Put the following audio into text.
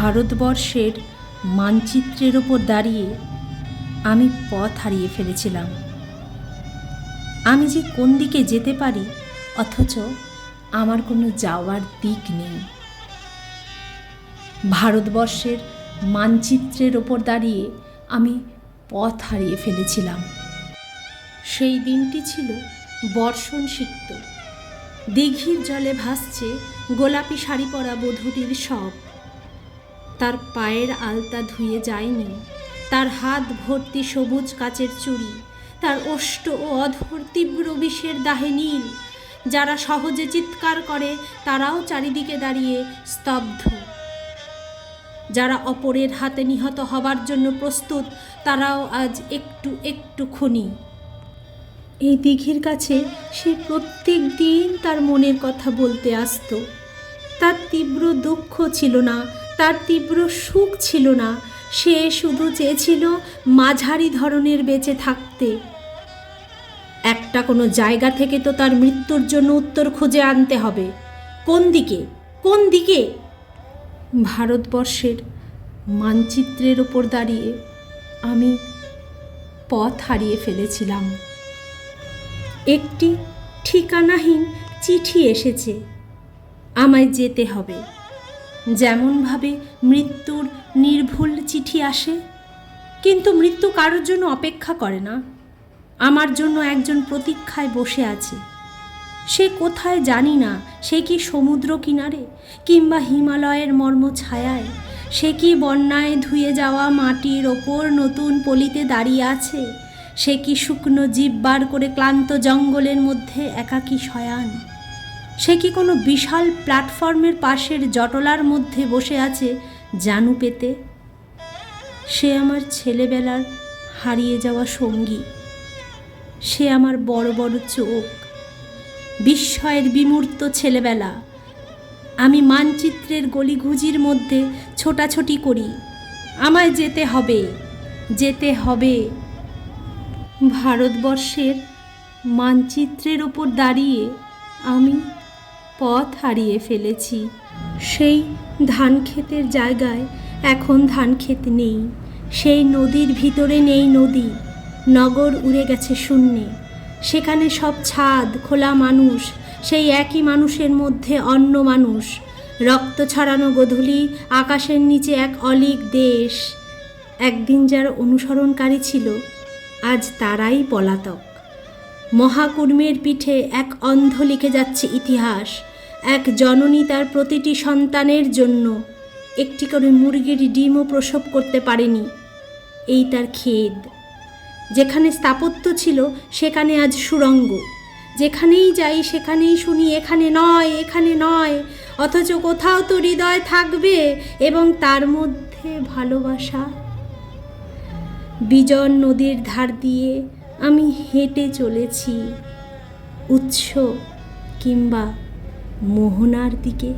ভারতবর্ষের মানচিত্রের ওপর দাঁড়িয়ে আমি পথ হারিয়ে ফেলেছিলাম। আমি যে কোন দিকে যেতে পারি, অথচ আমার কোনো যাওয়ার দিক নেই। ভারতবর্ষের মানচিত্রের ওপর দাঁড়িয়ে আমি পথ হারিয়ে ফেলেছিলাম। সেই দিনটি ছিল বর্ষণ সিক্ত। দিঘির জলে ভাসছে গোলাপি শাড়ি পরা বধূটির শব। তার পায়ের আলতা ধুয়ে যায়নি, তার হাত ভর্তি সবুজ কাচের চুড়ি, তার ওষ্ঠ ও অধর তীব্র বিষের দাহে নীল। যারা সহজে চিৎকার করে তারাও চারিদিকে দাঁড়িয়ে স্তব্ধ। যারা অপরের হাতে নিহত হবার জন্য প্রস্তুত, তারাও আজ একটু একটু খুনি। এই দিঘির কাছে সে প্রত্যেক দিন তার মনের কথা বলতে আসতো। তার তীব্র দুঃখ ছিল না, তার তীব্র সুখ ছিল না। সে শুধু চেয়েছিল মাঝারি ধরনের বেঁচে থাকতে। একটা কোনো জায়গা থেকে তো তার মৃত্যুর জন্য উত্তর খুঁজে আনতে হবে। কোন দিকে, কোন দিকে? ভারতবর্ষের মানচিত্রের ওপর দাঁড়িয়ে আমি পথ হারিয়ে ফেলেছিলাম। একটি ঠিকানাহীন চিঠি এসেছে। আমায় যেতে হবে। যেমনভাবে মৃত্যুর নির্ভুল চিঠি আসে, কিন্তু মৃত্যু কারোর জন্য অপেক্ষা করে না। আমার জন্য একজন প্রতীক্ষায় বসে আছে। সে কোথায় জানি না। সে কি সমুদ্র কিনারে, কিংবা হিমালয়ের মর্ম ছায়ায়? সে কি বন্যায় ধুয়ে যাওয়া মাটির ওপর নতুন পলিতে দাঁড়িয়ে আছে? সে কি শুকনো জিভ বার করে ক্লান্ত জঙ্গলের মধ্যে একাকী শয়ান? সে কি কোনো বিশাল প্ল্যাটফর্মের পাশের জটলার মধ্যে বসে আছে জানু পেতে? সে আমার ছেলেবেলার হারিয়ে যাওয়া সঙ্গী। সে আমার বড় বড় চোখ, বিস্ময়ের বিমূর্ত ছেলেবেলা। আমি মানচিত্রের গলিঘুজির মধ্যে ছোটাছুটি করি। আমায় যেতে হবে, যেতে হবে। ভারতবর্ষের মানচিত্রের ওপর দাঁড়িয়ে আমি পথ হারিয়ে ফেলেছি। সেই ধান ক্ষেতের জায়গায় এখন ধান ক্ষেত নেই। সেই নদীর ভিতরে নেই নদী। নগর উড়ে গেছে শূন্যে। সেখানে সব ছাদ, খোলা মানুষ, সেই একই মানুষের মধ্যে অন্য মানুষ। রক্ত ছড়ানো গোধূলি, আকাশের নিচে এক অলীক দেশ। একদিন যারা অনুসরণকারী ছিল, আজ তারাই পলাতক। মহাকুর্মের পিঠে এক অন্ধ লিখে যাচ্ছে ইতিহাস। এক জননী তার প্রতিটি সন্তানের জন্য একটি করে মুরগির ডিমও প্রসব করতে পারেনি। এই তার খেদ। যেখানে স্থাপত্য ছিল সেখানে আজ সুড়ঙ্গ। যেখানেই যাই সেখানেই শুনি এখানে নয়, এখানে নয়। অথচ কোথাও তো হৃদয় থাকবে, এবং তার মধ্যে ভালোবাসা। বিজন নদীর ধার দিয়ে আমি হেঁটে চলেছি, উৎস কিংবা মোহনার দিকে।